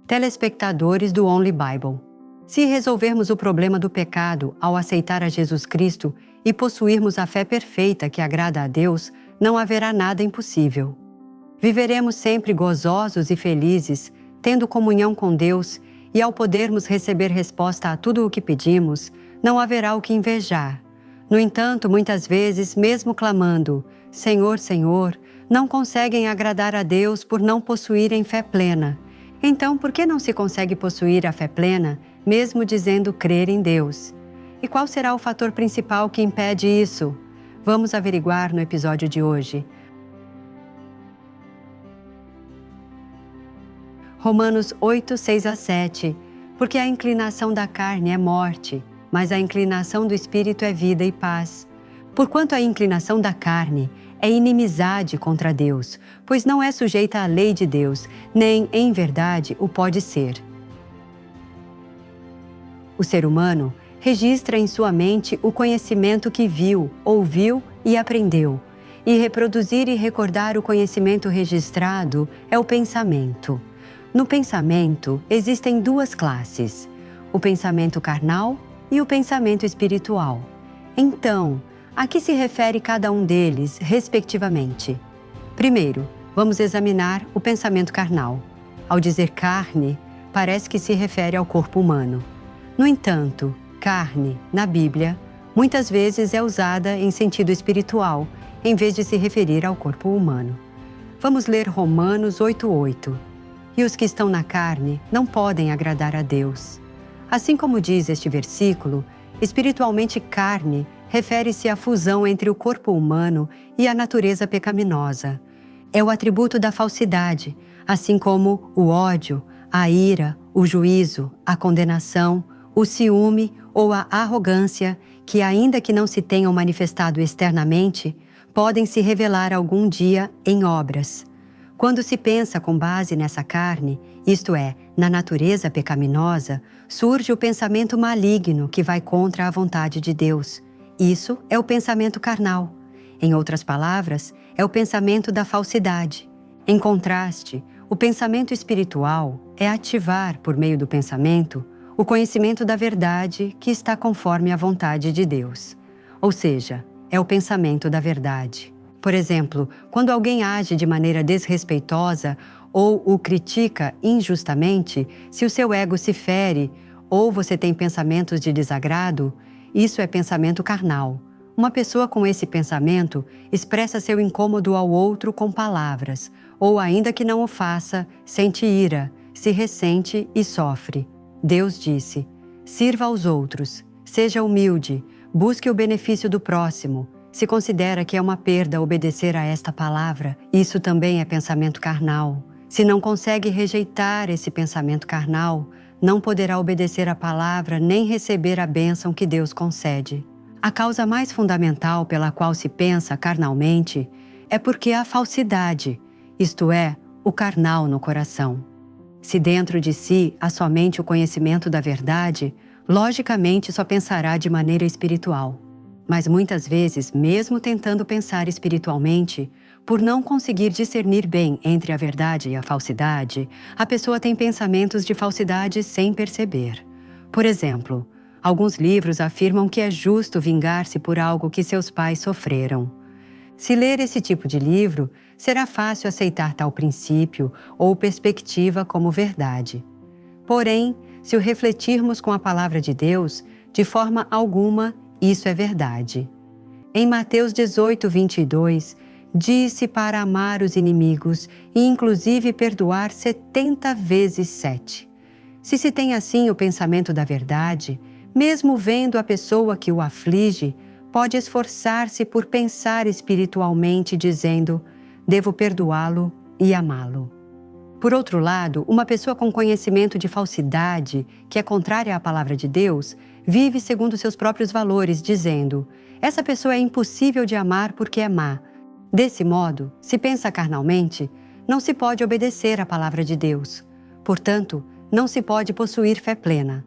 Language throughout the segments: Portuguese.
Telespectadores do Only Bible. Se resolvermos o problema do pecado ao aceitar a Jesus Cristo e possuirmos a fé perfeita que agrada a Deus, não haverá nada impossível. Viveremos sempre gozosos e felizes, tendo comunhão com Deus, e ao podermos receber resposta a tudo o que pedimos, não haverá o que invejar. No entanto, muitas vezes, mesmo clamando, Senhor, Senhor, não conseguem agradar a Deus por não possuírem fé plena. Então, por que não se consegue possuir a fé plena, mesmo dizendo crer em Deus? E qual será o fator principal que impede isso? Vamos averiguar no episódio de hoje. Romanos 8, 6-7. Porque a inclinação da carne é morte, mas a inclinação do Espírito é vida e paz. Porquanto a inclinação da carne é inimizade contra Deus, pois não é sujeita à lei de Deus, nem, em verdade, o pode ser. O ser humano registra em sua mente o conhecimento que viu, ouviu e aprendeu. E reproduzir e recordar o conhecimento registrado é o pensamento. No pensamento, existem duas classes, o pensamento carnal e o pensamento espiritual. Então, a que se refere cada um deles, respectivamente? Primeiro, vamos examinar o pensamento carnal. Ao dizer carne, parece que se refere ao corpo humano. No entanto, carne, na Bíblia, muitas vezes é usada em sentido espiritual, em vez de se referir ao corpo humano. Vamos ler Romanos 8:8. E os que estão na carne não podem agradar a Deus. Assim como diz este versículo, espiritualmente carne refere-se à fusão entre o corpo humano e a natureza pecaminosa. É o atributo da falsidade, assim como o ódio, a ira, o juízo, a condenação, o ciúme ou a arrogância, que ainda que não se tenham manifestado externamente, podem se revelar algum dia em obras. Quando se pensa com base nessa carne, isto é, na natureza pecaminosa, surge o pensamento maligno que vai contra a vontade de Deus. Isso é o pensamento carnal. Em outras palavras, é o pensamento da falsidade. Em contraste, o pensamento espiritual é ativar, por meio do pensamento, o conhecimento da verdade que está conforme a vontade de Deus. Ou seja, é o pensamento da verdade. Por exemplo, quando alguém age de maneira desrespeitosa ou o critica injustamente, se o seu ego se fere ou você tem pensamentos de desagrado, isso é pensamento carnal. Uma pessoa com esse pensamento expressa seu incômodo ao outro com palavras, ou ainda que não o faça, sente ira, se ressente e sofre. Deus disse: sirva aos outros, seja humilde, busque o benefício do próximo. Se considera que é uma perda obedecer a esta palavra, isso também é pensamento carnal. Se não consegue rejeitar esse pensamento carnal, não poderá obedecer a palavra nem receber a bênção que Deus concede. A causa mais fundamental pela qual se pensa carnalmente é porque há falsidade, isto é, o carnal no coração. Se dentro de si há somente o conhecimento da verdade, logicamente só pensará de maneira espiritual. Mas muitas vezes, mesmo tentando pensar espiritualmente, por não conseguir discernir bem entre a verdade e a falsidade, a pessoa tem pensamentos de falsidade sem perceber. Por exemplo, alguns livros afirmam que é justo vingar-se por algo que seus pais sofreram. Se ler esse tipo de livro, será fácil aceitar tal princípio ou perspectiva como verdade. Porém, se o refletirmos com a palavra de Deus, de forma alguma, isso é verdade. Em Mateus 18, 22, disse para amar os inimigos e inclusive perdoar 70 vezes 7. Se se tem assim o pensamento da verdade, mesmo vendo a pessoa que o aflige, pode esforçar-se por pensar espiritualmente dizendo, devo perdoá-lo e amá-lo. Por outro lado, uma pessoa com conhecimento de falsidade, que é contrária à palavra de Deus, vive segundo seus próprios valores, dizendo, essa pessoa é impossível de amar porque é má. Desse modo, se pensa carnalmente, não se pode obedecer à palavra de Deus. Portanto, não se pode possuir fé plena.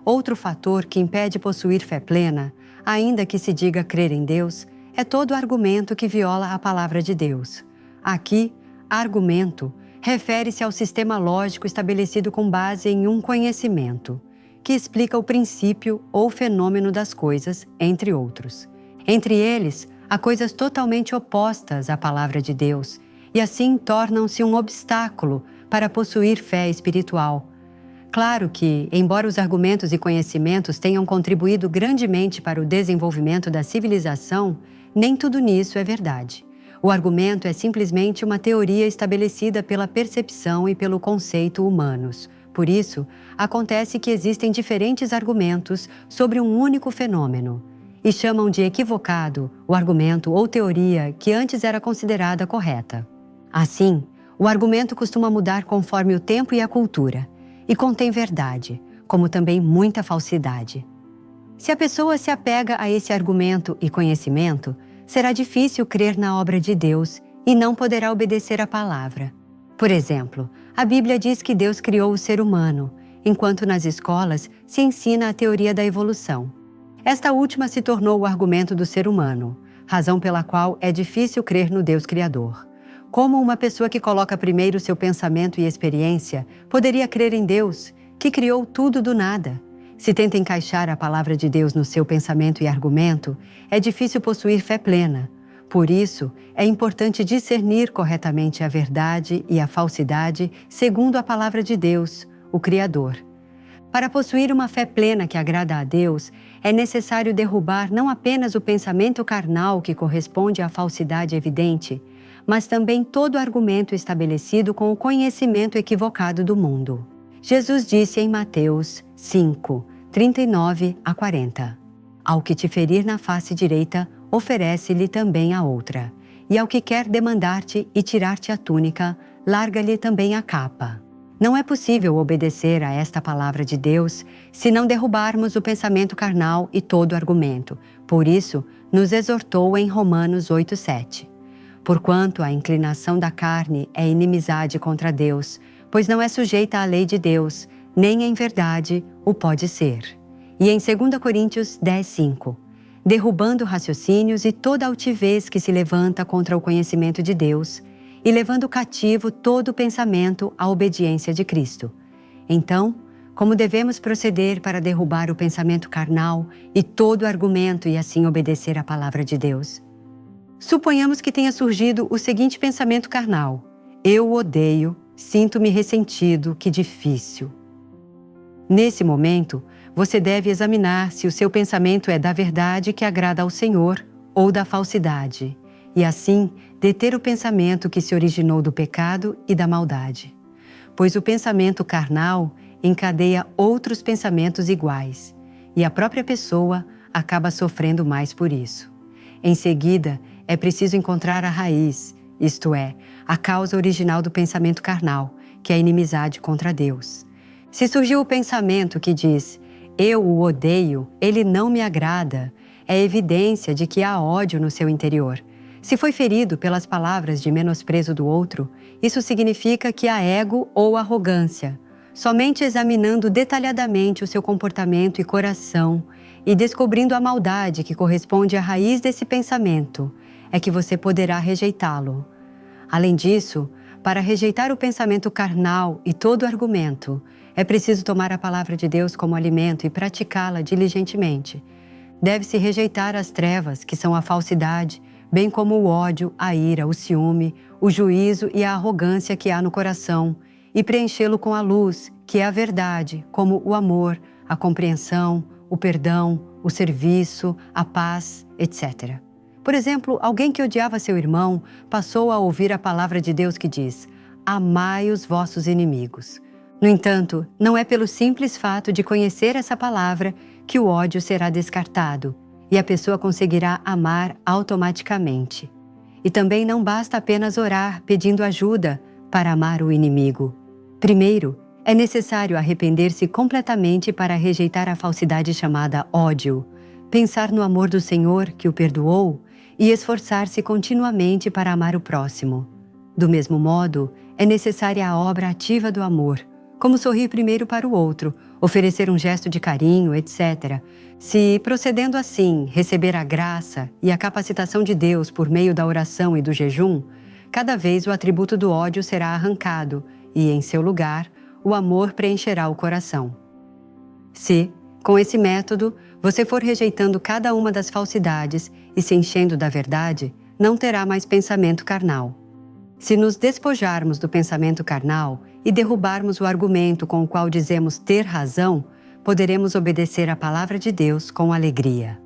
Outro fator que impede possuir fé plena, ainda que se diga crer em Deus, é todo argumento que viola a palavra de Deus. Aqui, argumento refere-se ao sistema lógico estabelecido com base em um conhecimento, que explica o princípio ou fenômeno das coisas, entre outros. Entre eles, há coisas totalmente opostas à palavra de Deus e assim tornam-se um obstáculo para possuir fé espiritual. Claro que, embora os argumentos e conhecimentos tenham contribuído grandemente para o desenvolvimento da civilização, nem tudo nisso é verdade. O argumento é simplesmente uma teoria estabelecida pela percepção e pelo conceito humanos. Por isso, acontece que existem diferentes argumentos sobre um único fenômeno, e chamam de equivocado o argumento ou teoria que antes era considerada correta. Assim, o argumento costuma mudar conforme o tempo e a cultura, e contém verdade, como também muita falsidade. Se a pessoa se apega a esse argumento e conhecimento, será difícil crer na obra de Deus e não poderá obedecer à palavra. Por exemplo, a Bíblia diz que Deus criou o ser humano, enquanto nas escolas se ensina a teoria da evolução. Esta última se tornou o argumento do ser humano, razão pela qual é difícil crer no Deus Criador. Como uma pessoa que coloca primeiro seu pensamento e experiência poderia crer em Deus, que criou tudo do nada? Se tenta encaixar a palavra de Deus no seu pensamento e argumento, é difícil possuir fé plena. Por isso, é importante discernir corretamente a verdade e a falsidade segundo a palavra de Deus, o Criador. Para possuir uma fé plena que agrada a Deus, é necessário derrubar não apenas o pensamento carnal que corresponde à falsidade evidente, mas também todo argumento estabelecido com o conhecimento equivocado do mundo. Jesus disse em Mateus 5, 39 a 40: Ao que te ferir na face direita, oferece-lhe também a outra. E ao que quer demandar-te e tirar-te a túnica, larga-lhe também a capa. Não é possível obedecer a esta palavra de Deus se não derrubarmos o pensamento carnal e todo argumento. Por isso, nos exortou em Romanos 8:7. Porquanto a inclinação da carne é inimizade contra Deus, pois não é sujeita à lei de Deus, nem em verdade o pode ser. E em 2 Coríntios 10:5, derrubando raciocínios e toda altivez que se levanta contra o conhecimento de Deus, e levando cativo todo pensamento à obediência de Cristo. Então, como devemos proceder para derrubar o pensamento carnal e todo argumento e assim obedecer à palavra de Deus? Suponhamos que tenha surgido o seguinte pensamento carnal: eu o odeio, sinto-me ressentido, que difícil. Nesse momento, você deve examinar se o seu pensamento é da verdade que agrada ao Senhor ou da falsidade, e assim deter o pensamento que se originou do pecado e da maldade. Pois o pensamento carnal encadeia outros pensamentos iguais, e a própria pessoa acaba sofrendo mais por isso. Em seguida, é preciso encontrar a raiz, isto é, a causa original do pensamento carnal, que é a inimizade contra Deus. Se surgiu o pensamento que diz: eu o odeio, ele não me agrada, é evidência de que há ódio no seu interior. Se foi ferido pelas palavras de menosprezo do outro, isso significa que há ego ou arrogância. Somente examinando detalhadamente o seu comportamento e coração e descobrindo a maldade que corresponde à raiz desse pensamento, é que você poderá rejeitá-lo. Além disso, para rejeitar o pensamento carnal e todo argumento, é preciso tomar a palavra de Deus como alimento e praticá-la diligentemente. Deve-se rejeitar as trevas, que são a falsidade, bem como o ódio, a ira, o ciúme, o juízo e a arrogância que há no coração, e preenchê-lo com a luz, que é a verdade, como o amor, a compreensão, o perdão, o serviço, a paz, etc. Por exemplo, alguém que odiava seu irmão passou a ouvir a palavra de Deus que diz: amai os vossos inimigos. No entanto, não é pelo simples fato de conhecer essa palavra que o ódio será descartado e a pessoa conseguirá amar automaticamente. E também não basta apenas orar pedindo ajuda para amar o inimigo. Primeiro, é necessário arrepender-se completamente para rejeitar a falsidade chamada ódio, pensar no amor do Senhor que o perdoou e esforçar-se continuamente para amar o próximo. Do mesmo modo, é necessária a obra ativa do amor, como sorrir primeiro para o outro, oferecer um gesto de carinho, etc. Se, procedendo assim, receber a graça e a capacitação de Deus por meio da oração e do jejum, cada vez o atributo do ódio será arrancado e, em seu lugar, o amor preencherá o coração. Se, com esse método, você for rejeitando cada uma das falsidades e se enchendo da verdade, não terá mais pensamento carnal. Se nos despojarmos do pensamento carnal e derrubarmos o argumento com o qual dizemos ter razão, poderemos obedecer à palavra de Deus com alegria.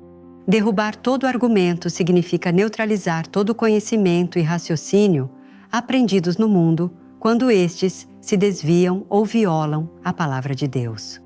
Derrubar todo argumento significa neutralizar todo conhecimento e raciocínio aprendidos no mundo quando estes se desviam ou violam a palavra de Deus.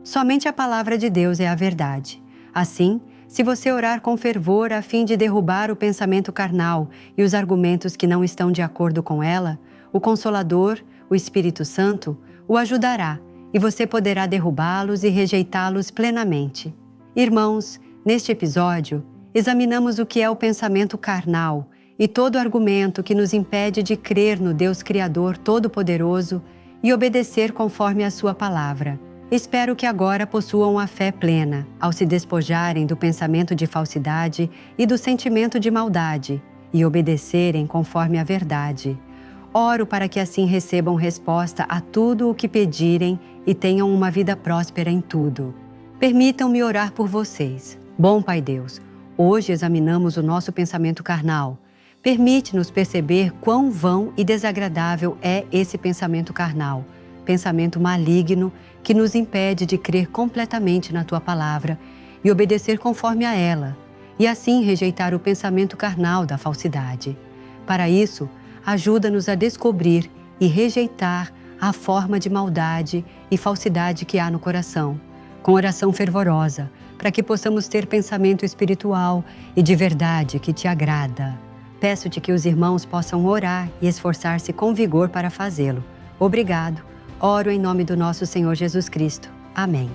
Somente a palavra de Deus é a verdade. Assim, se você orar com fervor a fim de derrubar o pensamento carnal e os argumentos que não estão de acordo com ela, o Consolador, o Espírito Santo, o ajudará e você poderá derrubá-los e rejeitá-los plenamente. Irmãos, neste episódio, examinamos o que é o pensamento carnal e todo argumento que nos impede de crer no Deus Criador Todo-Poderoso e obedecer conforme a sua palavra. Espero que agora possuam a fé plena, ao se despojarem do pensamento de falsidade e do sentimento de maldade, e obedecerem conforme a verdade. Oro para que assim recebam resposta a tudo o que pedirem e tenham uma vida próspera em tudo. Permitam-me orar por vocês. Bom Pai Deus, hoje examinamos o nosso pensamento carnal. Permite-nos perceber quão vão e desagradável é esse pensamento carnal, pensamento maligno que nos impede de crer completamente na Tua Palavra e obedecer conforme a ela, e assim rejeitar o pensamento carnal da falsidade. Para isso, ajuda-nos a descobrir e rejeitar a forma de maldade e falsidade que há no coração, com oração fervorosa, para que possamos ter pensamento espiritual e de verdade que Te agrada. Peço-Te que os irmãos possam orar e esforçar-se com vigor para fazê-lo. Obrigado. Oro em nome do nosso Senhor Jesus Cristo. Amém.